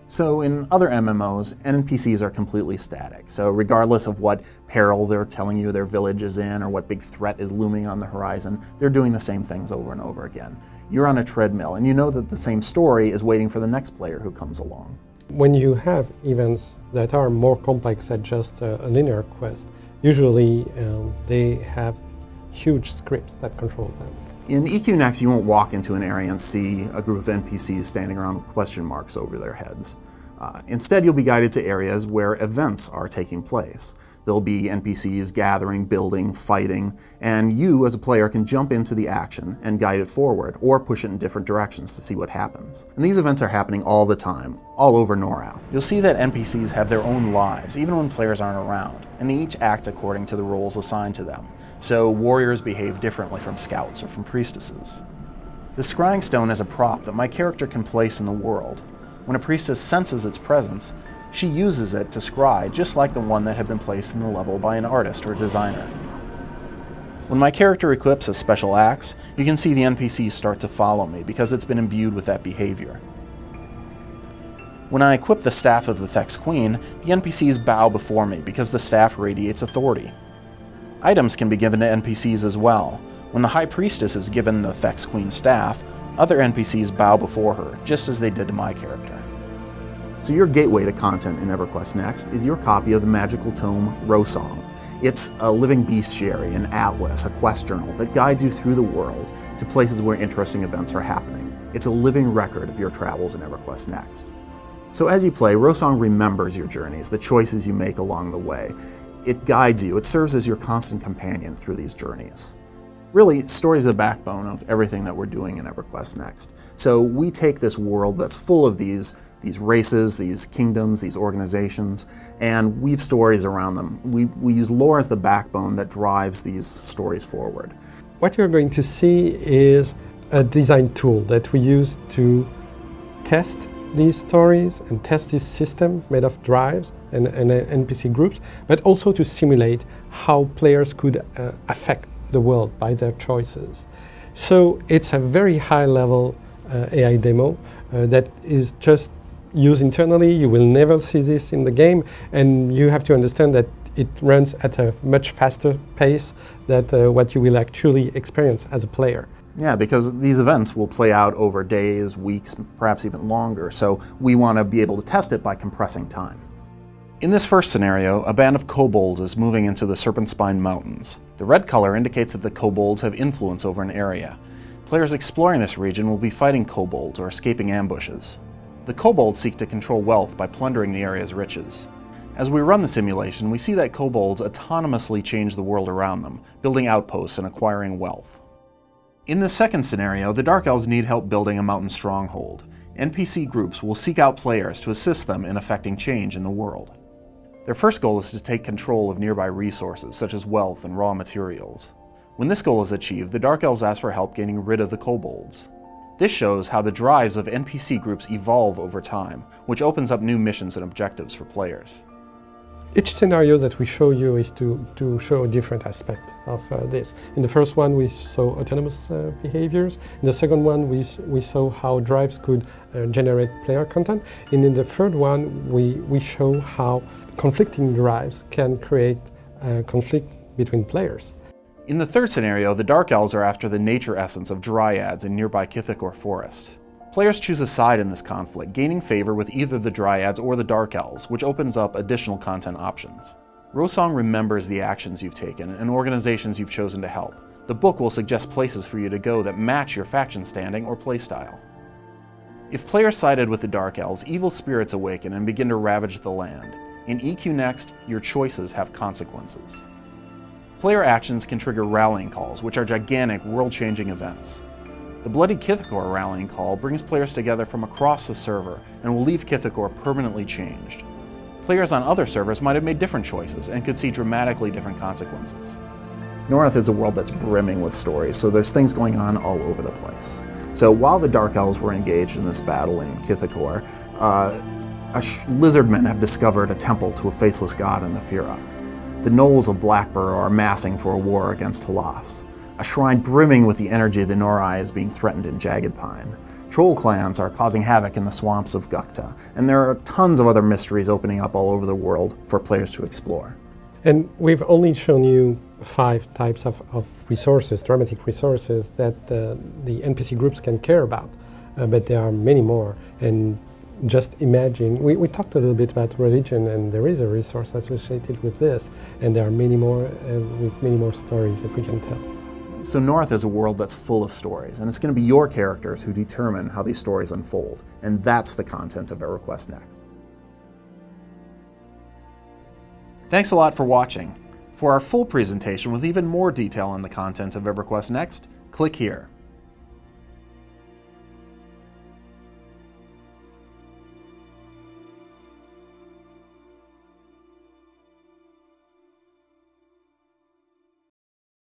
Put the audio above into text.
So in other MMOs, NPCs are completely static. So regardless of what peril they're telling you their village is in or what big threat is looming on the horizon, they're doing the same things over and over again. You're on a treadmill and you know that the same story is waiting for the next player who comes along. When you have events that are more complex than just a linear quest, usually they have huge scripts that control them. In EQ Next, you won't walk into an area and see a group of NPCs standing around with question marks over their heads. Instead, you'll be guided to areas where events are taking place. There'll be NPCs gathering, building, fighting, and you as a player can jump into the action and guide it forward, or push it in different directions to see what happens. And these events are happening all the time, all over Norath. You'll see that NPCs have their own lives, even when players aren't around, and they each act according to the roles assigned to them. So warriors behave differently from scouts or from priestesses. The scrying stone is a prop that my character can place in the world. When a priestess senses its presence, she uses it to scry, just like the one that had been placed in the level by an artist or designer. When my character equips a special axe, you can see the NPCs start to follow me because it's been imbued with that behavior. When I equip the staff of the Thex Queen, the NPCs bow before me because the staff radiates authority. Items can be given to NPCs as well. When the High Priestess is given the Thex Queen staff, other NPCs bow before her, just as they did to my character. So your gateway to content in EverQuest Next is your copy of the magical tome Rosong. It's a living bestiary, an atlas, a quest journal that guides you through the world to places where interesting events are happening. It's a living record of your travels in EverQuest Next. So as you play, Rosong remembers your journeys, the choices you make along the way. It guides you, it serves as your constant companion through these journeys. Really, story is the backbone of everything that we're doing in EverQuest Next. So we take this world that's full of these races, these kingdoms, these organizations, and weave stories around them. We use lore as the backbone that drives these stories forward. What you're going to see is a design tool that we use to test these stories and test this system made of drives and NPC groups, but also to simulate how players could affect the world by their choices. So it's a very high-level AI demo that is just used internally. You will never see this in the game, and you have to understand that it runs at a much faster pace than what you will actually experience as a player. Yeah, because these events will play out over days, weeks, perhaps even longer, so we want to be able to test it by compressing time. In this first scenario, a band of kobolds is moving into the Serpent Spine Mountains. The red color indicates that the kobolds have influence over an area. Players exploring this region will be fighting kobolds or escaping ambushes. The kobolds seek to control wealth by plundering the area's riches. As we run the simulation, we see that kobolds autonomously change the world around them, building outposts and acquiring wealth. In the second scenario, the Dark Elves need help building a mountain stronghold. NPC groups will seek out players to assist them in effecting change in the world. Their first goal is to take control of nearby resources, such as wealth and raw materials. When this goal is achieved, the Dark Elves ask for help getting rid of the kobolds. This shows how the drives of NPC groups evolve over time, which opens up new missions and objectives for players. Each scenario that we show you is to show a different aspect of this. In the first one, we saw autonomous behaviors. In the second one, we saw how drives could generate player content. And in the third one, we show how conflicting drives can create conflict between players. In the third scenario, the Dark Elves are after the nature essence of dryads in nearby Kithakor Forest. Players choose a side in this conflict, gaining favor with either the Dryads or the Dark Elves, which opens up additional content options. Rosong remembers the actions you've taken and organizations you've chosen to help. The book will suggest places for you to go that match your faction standing or playstyle. If players sided with the Dark Elves, evil spirits awaken and begin to ravage the land. In EQ Next, your choices have consequences. Player actions can trigger rallying calls, which are gigantic, world-changing events. The Bloody Kithakor rallying call brings players together from across the server and will leave Kithakor permanently changed. Players on other servers might have made different choices and could see dramatically different consequences. Norath is a world that's brimming with stories, so there's things going on all over the place. So while the Dark Elves were engaged in this battle in Kithakor, lizardmen have discovered a temple to a faceless god in the Firak. The gnolls of Blackbur are amassing for a war against Halas. A shrine brimming with the energy of the Norai is being threatened in Jagged Pine. Troll clans are causing havoc in the swamps of Gukta, and there are tons of other mysteries opening up all over the world for players to explore. And we've only shown you 5 types of resources, dramatic resources, that the NPC groups can care about. But there are many more. And just imagine, we talked a little bit about religion, and there is a resource associated with this. And there are many more, with many more stories that we can tell. So North is a world that's full of stories, and it's going to be your characters who determine how these stories unfold. And that's the content of EverQuest Next. Thanks a lot for watching. For our full presentation with even more detail on the content of EverQuest Next, click here.